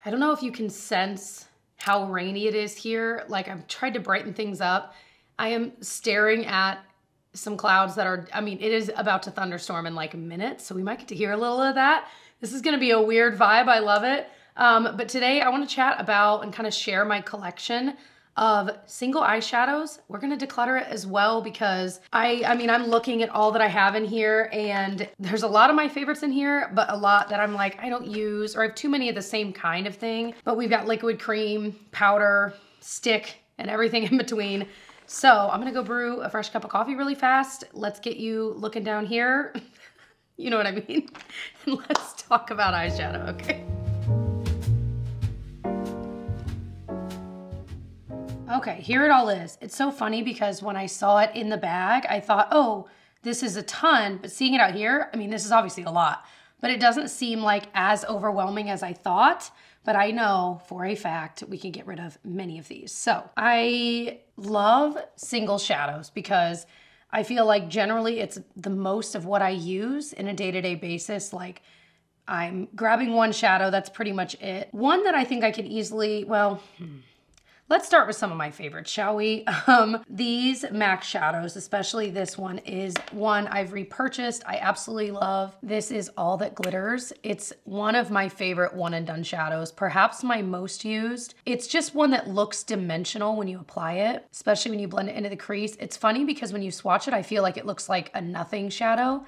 I don't know if you can sense how rainy it is here. Like I've tried to brighten things up. I am staring at some clouds that are, I mean, it is about to thunderstorm in like a minute, so we might get to hear a little of that. This is gonna be a weird vibe, I love it. But today I wanna chat about and kind of share my collection of single eyeshadows. We're gonna declutter it as well because I mean, I'm looking at all that I have in here and there's a lot of my favorites in here, but a lot that I'm like, I don't use, or I have too many of the same kind of thing. But we've got liquid cream, powder, stick, and everything in between. So I'm gonna go brew a fresh cup of coffee really fast. Let's get you looking down here. You know what I mean? And let's talk about eyeshadow, okay? Okay, here it all is. It's so funny because when I saw it in the bag, I thought, oh, this is a ton, but seeing it out here, I mean, this is obviously a lot, but it doesn't seem like as overwhelming as I thought, but I know for a fact we can get rid of many of these. So I love single shadows because I feel like generally it's the most of what I use in a day-to-day basis. Like I'm grabbing one shadow, that's pretty much it. One that I think I could easily, well, let's start with some of my favorites, shall we? These MAC shadows, especially this one, is one I've repurchased. I absolutely love. This is All That Glitters. It's one of my favorite one and done shadows, perhaps my most used. It's just one that looks dimensional when you apply it, especially when you blend it into the crease. It's funny because when you swatch it, I feel like it looks like a nothing shadow,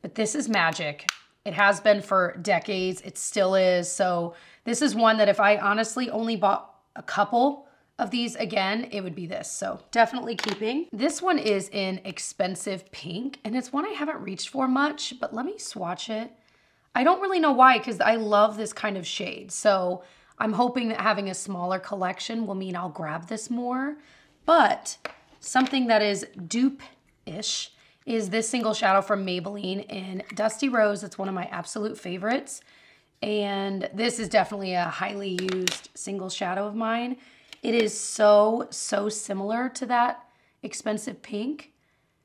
but this is magic. It has been for decades. It still is. So this is one that if I honestly only bought a couple of these again, it would be this. So definitely keeping. This one is in Expensive Pink, and it's one I haven't reached for much, but let me swatch it. I don't really know why, because I love this kind of shade. So I'm hoping that having a smaller collection will mean I'll grab this more. But something that is dupe-ish is this single shadow from Maybelline in Dusty Rose. It's one of my absolute favorites. And this is definitely a highly used single shadow of mine. It is so similar to that Expensive Pink.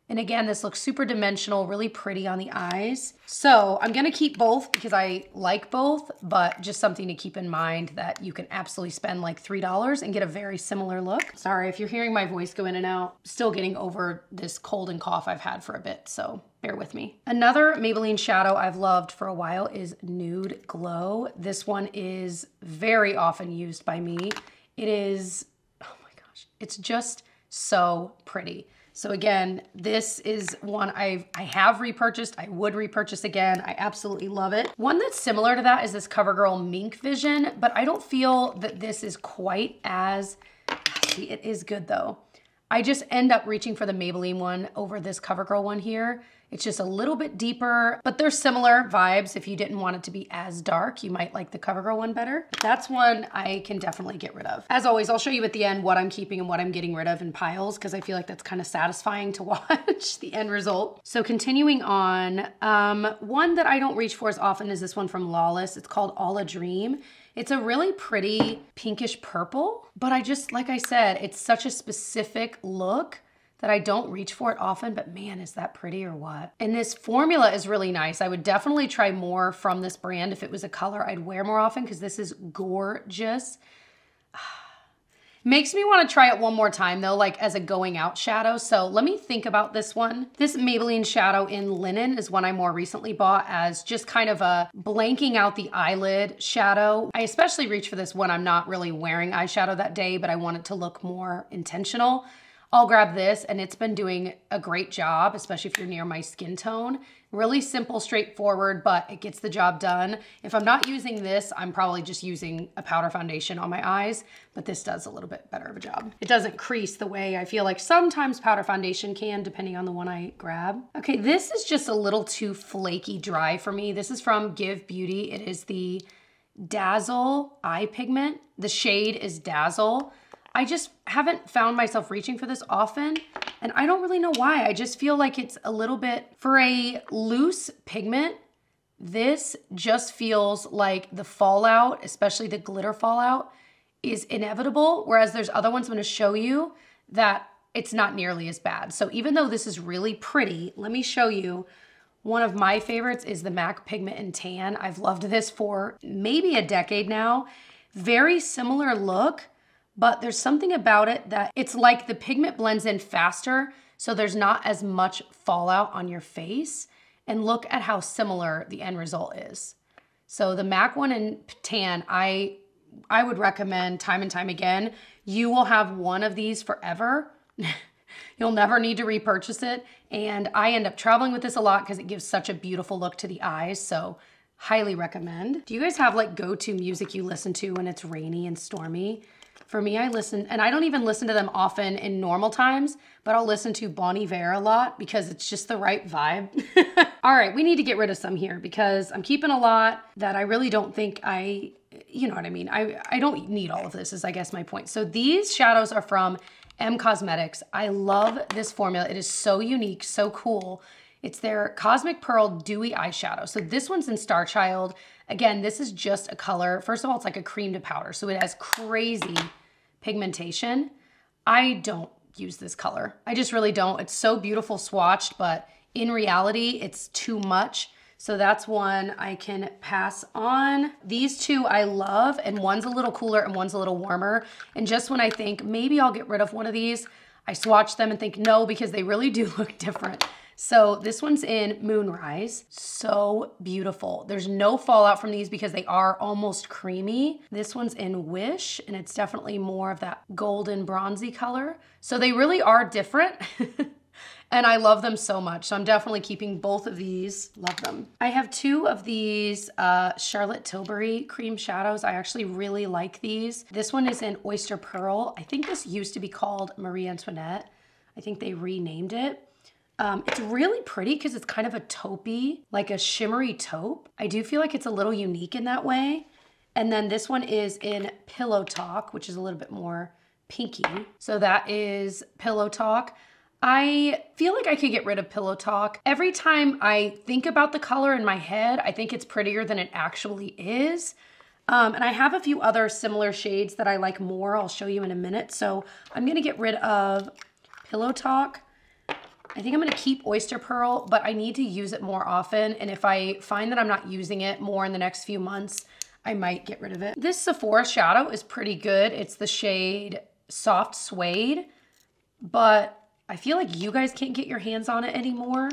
And again, this looks super dimensional, really pretty on the eyes. So I'm gonna keep both because I like both, but just something to keep in mind that you can absolutely spend like $3 and get a very similar look. Sorry if you're hearing my voice go in and out. Still getting over this cold and cough I've had for a bit, so bear with me. Another Maybelline shadow I've loved for a while is Nude Glow. This one is very often used by me. It is, oh my gosh, it's just so pretty. So again, this is one I have repurchased. I would repurchase again. I absolutely love it. One that's similar to that is this CoverGirl Mink Vision, but I don't feel that this is quite as, see, it is good though. I just end up reaching for the Maybelline one over this CoverGirl one here. It's just a little bit deeper, but they're similar vibes. If you didn't want it to be as dark, you might like the CoverGirl one better. That's one I can definitely get rid of. As always, I'll show you at the end what I'm keeping and what I'm getting rid of in piles because I feel like that's kind of satisfying to watch the end result. So continuing on, one that I don't reach for as often is this one from Lawless. It's called All a Dream. It's a really pretty pinkish purple, but I just, like I said, it's such a specific look that I don't reach for it often, but man, is that pretty or what? And this formula is really nice. I would definitely try more from this brand. If it was a color I'd wear more often because this is gorgeous. Makes me want to try it one more time though, like as a going out shadow. So let me think about this one. This Maybelline shadow in Linen is one I more recently bought as just kind of a blanking out the eyelid shadow. I especially reach for this when I'm not really wearing eyeshadow that day, but I want it to look more intentional. I'll grab this and it's been doing a great job, especially if you're near my skin tone. Really simple, straightforward, but it gets the job done. If I'm not using this, I'm probably just using a powder foundation on my eyes, but this does a little bit better of a job. It doesn't crease the way I feel like sometimes powder foundation can, depending on the one I grab. Okay, this is just a little too flaky dry for me. This is from Give Beauty. It is the Dazzle Eye Pigment. The shade is Dazzle. I just haven't found myself reaching for this often, and I don't really know why. I just feel like it's a little bit, for a loose pigment, this just feels like the fallout, especially the glitter fallout, is inevitable, whereas there's other ones I'm gonna show you that it's not nearly as bad. So even though this is really pretty, let me show you. One of my favorites is the MAC Pigment in Tan. I've loved this for maybe a decade now. Very similar look, but there's something about it that it's like the pigment blends in faster, so there's not as much fallout on your face. And look at how similar the end result is. So the MAC one in tan, I would recommend time and time again. You will have one of these forever. You'll never need to repurchase it. And I end up traveling with this a lot because it gives such a beautiful look to the eyes. So highly recommend. Do you guys have like go-to music you listen to when it's rainy and stormy? For me, I listen, and I don't even listen to them often in normal times, but I'll listen to Bon Iver a lot because it's just the right vibe. All right, we need to get rid of some here because I'm keeping a lot that I really don't think you know what I mean? I don't need all of this is I guess my point. So these shadows are from M Cosmetics. I love this formula. It is so unique, so cool. It's their Cosmic Pearl Dewy Eyeshadow. So this one's in Star Child. Again, this is just a color. First of all, it's like a cream to powder. So it has crazy pigmentation. I don't use this color. I just really don't. It's so beautiful swatched, but in reality, it's too much. So that's one I can pass on. These two I love, and one's a little cooler and one's a little warmer. And just when I think maybe I'll get rid of one of these, I swatch them and think no, because they really do look different. So this one's in Moonrise. So beautiful. There's no fallout from these because they are almost creamy. This one's in Wish, and it's definitely more of that golden bronzy color. So they really are different. And I love them so much. So I'm definitely keeping both of these. Love them. I have two of these Charlotte Tilbury cream shadows. I actually really like these. This one is in Oyster Pearl. I think this used to be called Marie Antoinette. I think they renamed it. It's really pretty because it's kind of a taupey, like a shimmery taupe. I do feel like it's a little unique in that way. And then this one is in Pillow Talk, which is a little bit more pinky. So that is Pillow Talk. I feel like I could get rid of Pillow Talk. Every time I think about the color in my head, I think it's prettier than it actually is. And I have a few other similar shades that I like more. I'll show you in a minute. So I'm gonna get rid of Pillow Talk. I think I'm gonna keep Oyster Pearl, but I need to use it more often. And if I find that I'm not using it more in the next few months, I might get rid of it. This Sephora shadow is pretty good. It's the shade Soft Suede, but I feel like you guys can't get your hands on it anymore.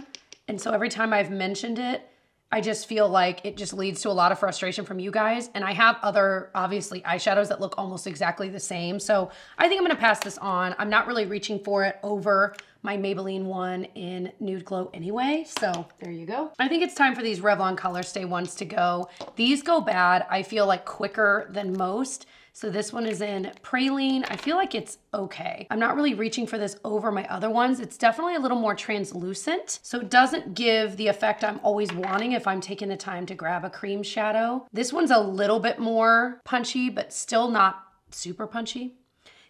And so every time I've mentioned it, I just feel like it just leads to a lot of frustration from you guys. And I have other, obviously, eyeshadows that look almost exactly the same. So I think I'm gonna pass this on. I'm not really reaching for it over my Maybelline one in Nude Glow anyway. So there you go. I think it's time for these Revlon Colorstay ones to go. These go bad, I feel like, quicker than most. So this one is in Praline. I feel like it's okay. I'm not really reaching for this over my other ones. It's definitely a little more translucent, so it doesn't give the effect I'm always wanting if I'm taking the time to grab a cream shadow. This one's a little bit more punchy, but still not super punchy.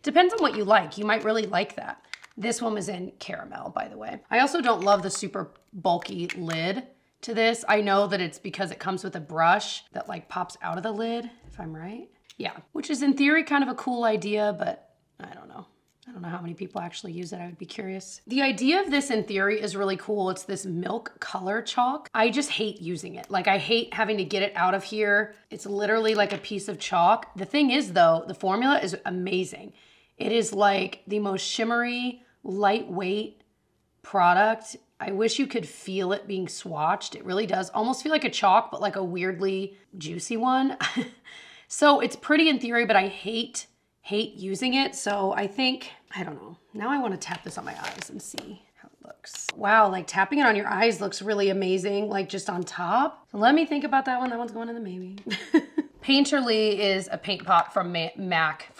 Depends on what you like. You might really like that. This one was in Caramel, by the way. I also don't love the super bulky lid to this. I know that it's because it comes with a brush that like pops out of the lid, if I'm right. Yeah, which is in theory kind of a cool idea, but I don't know. I don't know how many people actually use it. I would be curious. The idea of this in theory is really cool. It's this milk color chalk. I just hate using it. Like I hate having to get it out of here. It's literally like a piece of chalk. The thing is though, the formula is amazing. It is like the most shimmery, lightweight product. I wish you could feel it being swatched. It really does almost feel like a chalk, but like a weirdly juicy one. So it's pretty in theory, but I hate using it. So I think, I don't know. Now I want to tap this on my eyes and see how it looks. Wow, like tapping it on your eyes looks really amazing, like just on top. So let me think about that one. That one's going in the maybe. Painterly is a paint pot from MAC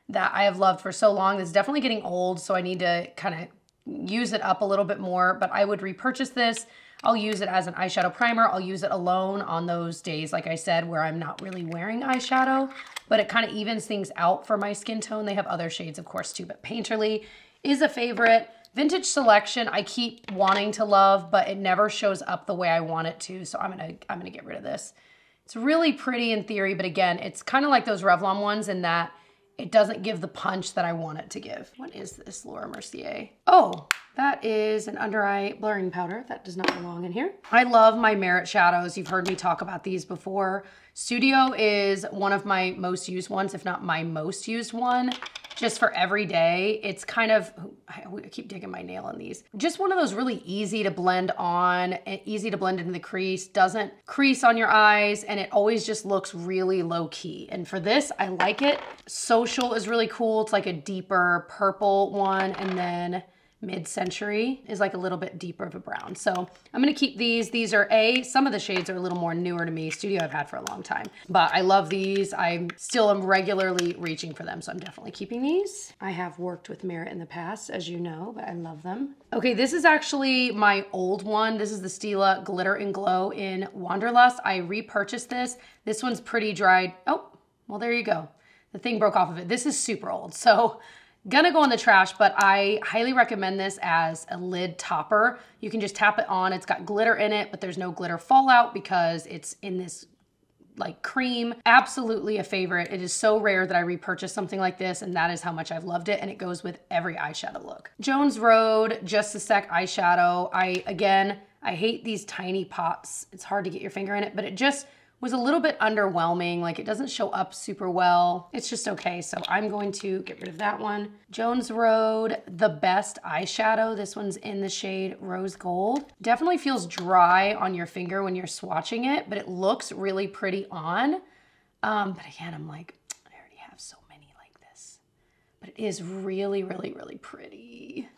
that I have loved for so long. It's definitely getting old, so I need to kind of use it up a little bit more, but I would repurchase this. I'll use it as an eyeshadow primer. I'll use it alone on those days, like I said, where I'm not really wearing eyeshadow, but it kind of evens things out for my skin tone. They have other shades, of course, too, but Painterly is a favorite. Vintage Selection, I keep wanting to love, but it never shows up the way I want it to, so I'm gonna get rid of this. It's really pretty in theory, but again, it's kind of like those Revlon ones in that it doesn't give the punch that I want it to give. What is this, Laura Mercier? Oh, that is an under eye blurring powder. That does not belong in here. I love my Merit shadows. You've heard me talk about these before. Studio is one of my most used ones, if not my most used one, just for every day. It's kind of, I keep digging my nail in these. Just one of those really easy to blend on, easy to blend into the crease, doesn't crease on your eyes, and it always just looks really low key. And for this, I like it. Social is really cool. It's like a deeper purple one, and then Mid-Century is like a little bit deeper of a brown. So I'm gonna keep these. These are some of the shades are a little more newer to me. Studio I've had for a long time, but I love these. I still am regularly reaching for them, so I'm definitely keeping these. I have worked with Merit in the past, as you know, but I love them. Okay, this is actually my old one. This is the Stila Glitter and Glow in Wanderlust. I repurchased this. This one's pretty dried. Oh, well, there you go. The thing broke off of it. This is super old, so gonna go in the trash, but I highly recommend this as a lid topper. You can just tap it on. It's got glitter in it, but there's no glitter fallout because it's in this like cream. Absolutely a favorite. It is so rare that I repurchase something like this, and that is how much I've loved it, and it goes with every eyeshadow look. Jones Road Just a Sec eyeshadow. I hate these tiny pops. It's hard to get your finger in it, but it just was a little bit underwhelming. Like, it doesn't show up super well. It's just okay. So I'm going to get rid of that one. Jones Road, The Best eyeshadow. This one's in the shade Rose Gold. Definitely feels dry on your finger when you're swatching it, but it looks really pretty on. But again, I'm like, I already have so many like this. But it is really, really, really pretty.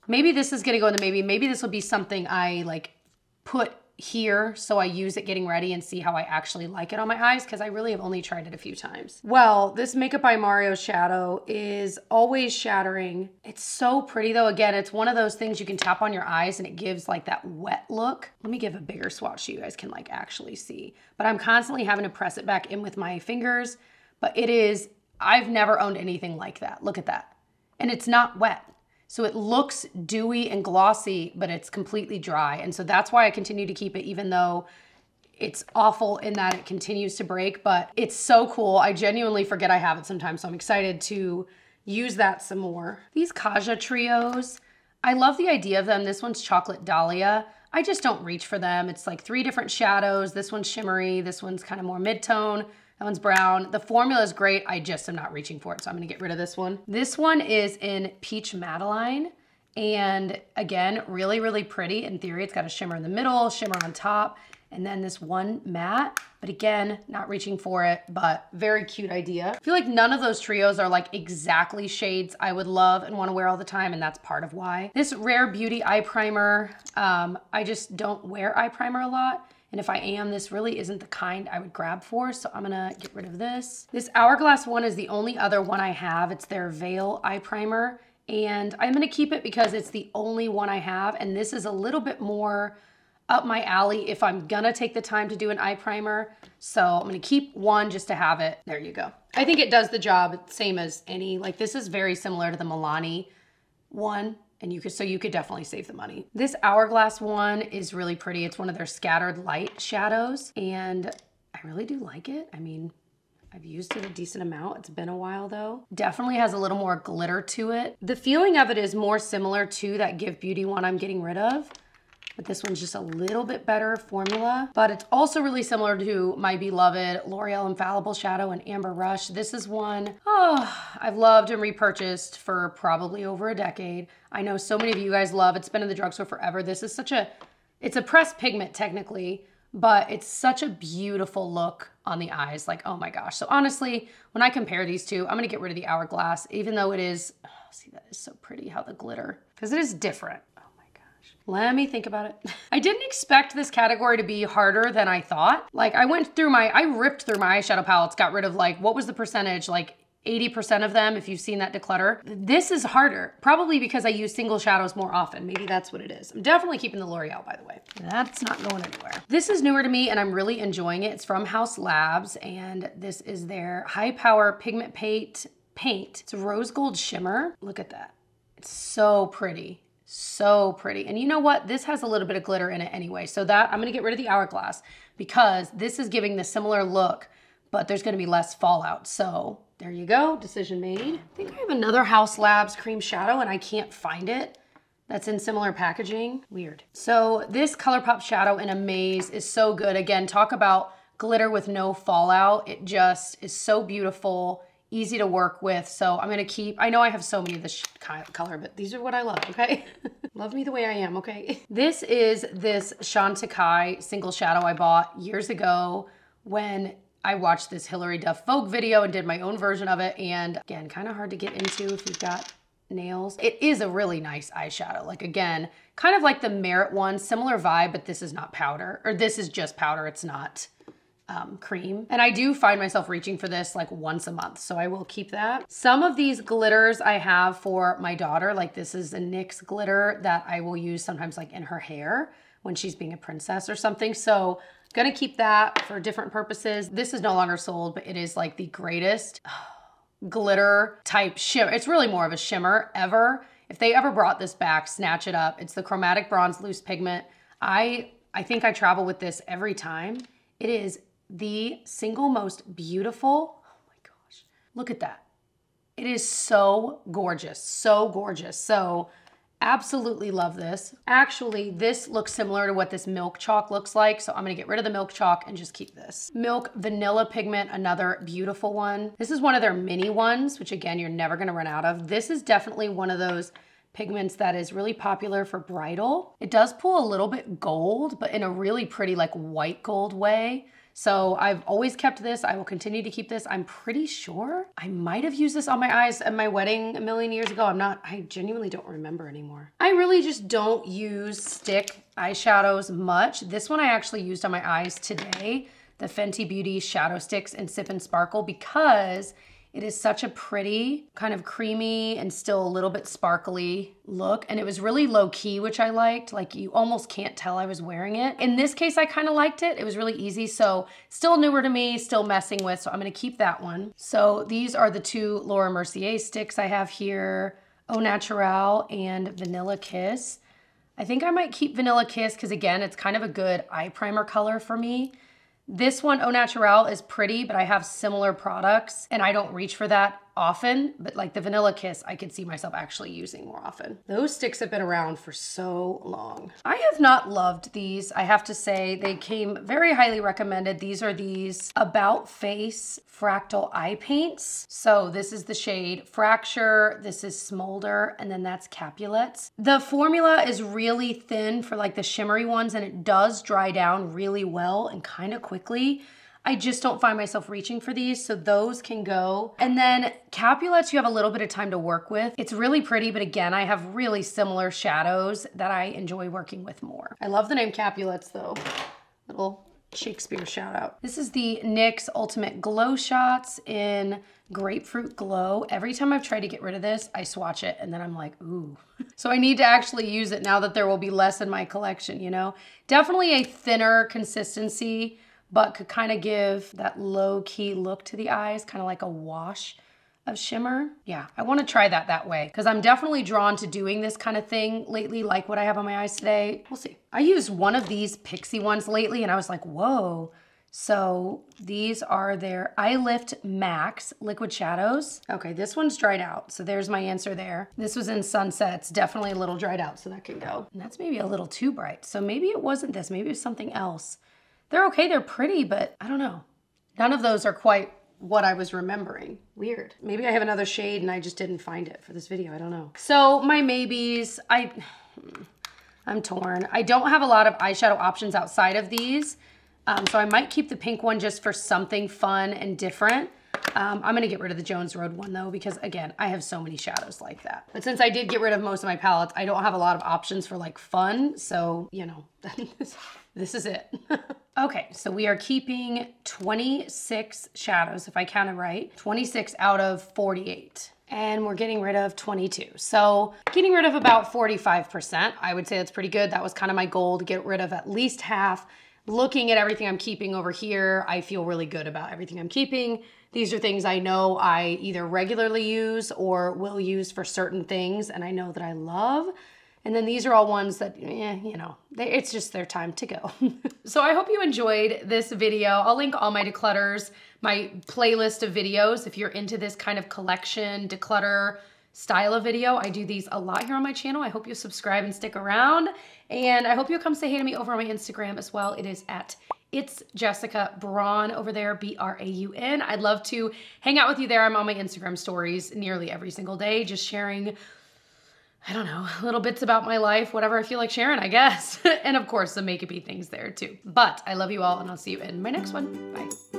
Maybe this is gonna go into maybe this will be something I like put here so I use it getting ready and see how I actually like it on my eyes, because I really have only tried it a few times. Well, this Makeup by Mario shadow is always shattering. It's so pretty though. Again, it's one of those things you can tap on your eyes and it gives like that wet look. Let me give a bigger swatch so you guys can like actually see. But I'm constantly having to press it back in with my fingers. But it is, I've never owned anything like that. Look at that. And it's not wet. So it looks dewy and glossy, but it's completely dry. And so that's why I continue to keep it, even though it's awful in that it continues to break, but it's so cool. I genuinely forget I have it sometimes, so I'm excited to use that some more. These Kaja trios, I love the idea of them. This one's Chocolate Dahlia. I just don't reach for them. It's like 3 different shadows. This one's shimmery. This one's kind of more mid-tone. That one's brown. The formula is great. I just am not reaching for it, so I'm gonna get rid of this one. This one is in Peach Madeline. And again, really, really pretty. In theory, it's got a shimmer in the middle, shimmer on top, and then this one matte. But again, not reaching for it, but very cute idea. I feel like none of those trios are like exactly shades I would love and wanna wear all the time, and that's part of why. This Rare Beauty eye primer, I just don't wear eye primer a lot. And if I am, this really isn't the kind I would grab for, so I'm gonna get rid of this. This Hourglass one is the only other one I have. It's their Veil eye primer, and I'm gonna keep it because it's the only one I have, and this is a little bit more up my alley if I'm gonna take the time to do an eye primer. So I'm gonna keep one just to have it. There you go. I think it does the job, same as any, like this is very similar to the Milani one. And you could definitely save the money. This Hourglass one is really pretty. It's one of their scattered light shadows, and I really do like it. I mean, I've used it a decent amount. It's been a while though. Definitely has a little more glitter to it. The feeling of it is more similar to that Give Beauty one I'm getting rid of, but this one's just a little bit better formula. But it's also really similar to my beloved L'Oreal Infallible Shadow and Amber Rush. This is one, I've loved and repurchased for probably over a decade. I know so many of you guys love, it's been in the drugstore forever. This is it's a pressed pigment technically, but it's such a beautiful look on the eyes. Like, oh my gosh. So honestly, when I compare these two, I'm gonna get rid of the Hourglass, even though it is, see, that is so pretty how the glitter, because it is different. Let me think about it. I didn't expect this category to be harder than I thought. Like I ripped through my eyeshadow palettes, got rid of like, what was the percentage? Like 80% of them, if you've seen that declutter. This is harder, probably because I use single shadows more often. Maybe that's what it is. I'm definitely keeping the L'Oreal, by the way. That's not going anywhere. This is newer to me and I'm really enjoying it. It's from Haus Labs, and this is their High Power Pigment Paint. It's a rose gold shimmer. Look at that. It's so pretty. So pretty. And you know what? This has a little bit of glitter in it anyway. So that I'm gonna get rid of the Hourglass because this is giving the similar look, but there's gonna be less fallout. So there you go, decision made. I think I have another Haus Labs cream shadow and I can't find it. That's in similar packaging, weird. So this ColourPop shadow in Amaze is so good. Again, talk about glitter with no fallout. It just is so beautiful, easy to work with. So I'm gonna keep, I know I have so many of this color, but these are what I love, okay? Love me the way I am, okay? This is this Chantecaille single shadow I bought years ago when I watched this Hilary Duff Vogue video and did my own version of it. And again, kind of hard to get into if you've got nails. It is a really nice eyeshadow. Like again, kind of like the Merit one, similar vibe, but this is not powder, or this is just powder. It's not cream. And I do find myself reaching for this like once a month, so I will keep that. Some of these glitters I have for my daughter, like this is a NYX glitter that I will use sometimes like in her hair when she's being a princess or something. So gonna keep that for different purposes. This is no longer sold, but it is like the greatest glitter type shimmer. It's really more of a shimmer ever. If they ever brought this back, snatch it up. It's the Chromatic Bronze Loose Pigment. I think I travel with this every time. It is the single most beautiful, oh my gosh, look at that. It is so gorgeous, so gorgeous. So absolutely love this. Actually, this looks similar to what this Milk Chalk looks like, so I'm gonna get rid of the Milk Chalk and just keep this. Milk Vanilla Pigment, another beautiful one. This is one of their mini ones, which again, you're never gonna run out of. This is definitely one of those pigments that is really popular for bridal. It does pull a little bit gold, but in a really pretty like white gold way. So I've always kept this. I will continue to keep this. I'm pretty sure I might have used this on my eyes at my wedding a million years ago. I genuinely don't remember anymore. I really just don't use stick eyeshadows much. This one I actually used on my eyes today, the Fenty Beauty Shadow Sticks in Sip and Sparkle, because it is such a pretty, kind of creamy and still a little bit sparkly look. And it was really low key, which I liked. Like you almost can't tell I was wearing it. In this case, I kind of liked it. It was really easy. So still newer to me, still messing with. So I'm gonna keep that one. So these are the two Laura Mercier sticks I have here, Au Naturel and Vanilla Kiss. I think I might keep Vanilla Kiss because again, it's kind of a good eye primer color for me. This one, Au Naturel, is pretty, but I have similar products and I don't reach for that often, but like the Vanilla Kiss, I could see myself actually using more often. Those sticks have been around for so long. I have not loved these. I have to say they came very highly recommended. These are these About Face Fractal Eye Paints. So this is the shade Fracture, this is Smolder, and then that's Capulets. The formula is really thin for like the shimmery ones and it does dry down really well and kind of quickly. I just don't find myself reaching for these, so those can go. And then Capulets, you have a little bit of time to work with. It's really pretty, but again, I have really similar shadows that I enjoy working with more. I love the name Capulets though. Little Shakespeare shout out. This is the NYX Ultimate Glow Shots in Grapefruit Glow. Every time I've tried to get rid of this, I swatch it and then I'm like, ooh. So I need to actually use it now that there will be less in my collection, you know? Definitely a thinner consistency, but could kind of give that low-key look to the eyes, kind of like a wash of shimmer. Yeah, I want to try that way because I'm definitely drawn to doing this kind of thing lately, like what I have on my eyes today. We'll see. I used one of these Pixi ones lately and I was like, whoa. So these are their Eye Lift Max Liquid Shadows. Okay, this one's dried out, so there's my answer there. This was in Sunsets, definitely a little dried out, so that can go. And that's maybe a little too bright, so maybe it wasn't this, maybe it was something else. They're okay, they're pretty, but I don't know. None of those are quite what I was remembering. Weird. Maybe I have another shade and I just didn't find it for this video, I don't know. So my maybes, I'm torn. I don't have a lot of eyeshadow options outside of these, so I might keep the pink one just for something fun and different. I'm gonna get rid of the Jones Road one though, because again, I have so many shadows like that. But since I did get rid of most of my palettes, I don't have a lot of options for like fun, so you know, this is it. Okay, so we are keeping 26 shadows, if I counted right, 26 out of 48. And we're getting rid of 22. So getting rid of about 45%. I would say that's pretty good. That was kind of my goal, to get rid of at least half. Looking at everything I'm keeping over here, I feel really good about everything I'm keeping. These are things I know I either regularly use or will use for certain things, and I know that I love. And then these are all ones that, you know, it's just their time to go. So I hope you enjoyed this video. I'll link all my declutters my playlist of videos. If you're into this kind of collection, declutter style of video, I do these a lot here on my channel. I hope you subscribe and stick around. And I hope you'll come say hey to me over on my Instagram as well. It is at It's Jessica Braun over there, B-R-A-U-N. I'd love to hang out with you there. I'm on my Instagram stories nearly every single day, just sharing, I don't know, little bits about my life, whatever I feel like sharing, I guess. And of course, some make-up-y things there too. But I love you all, and I'll see you in my next one. Bye.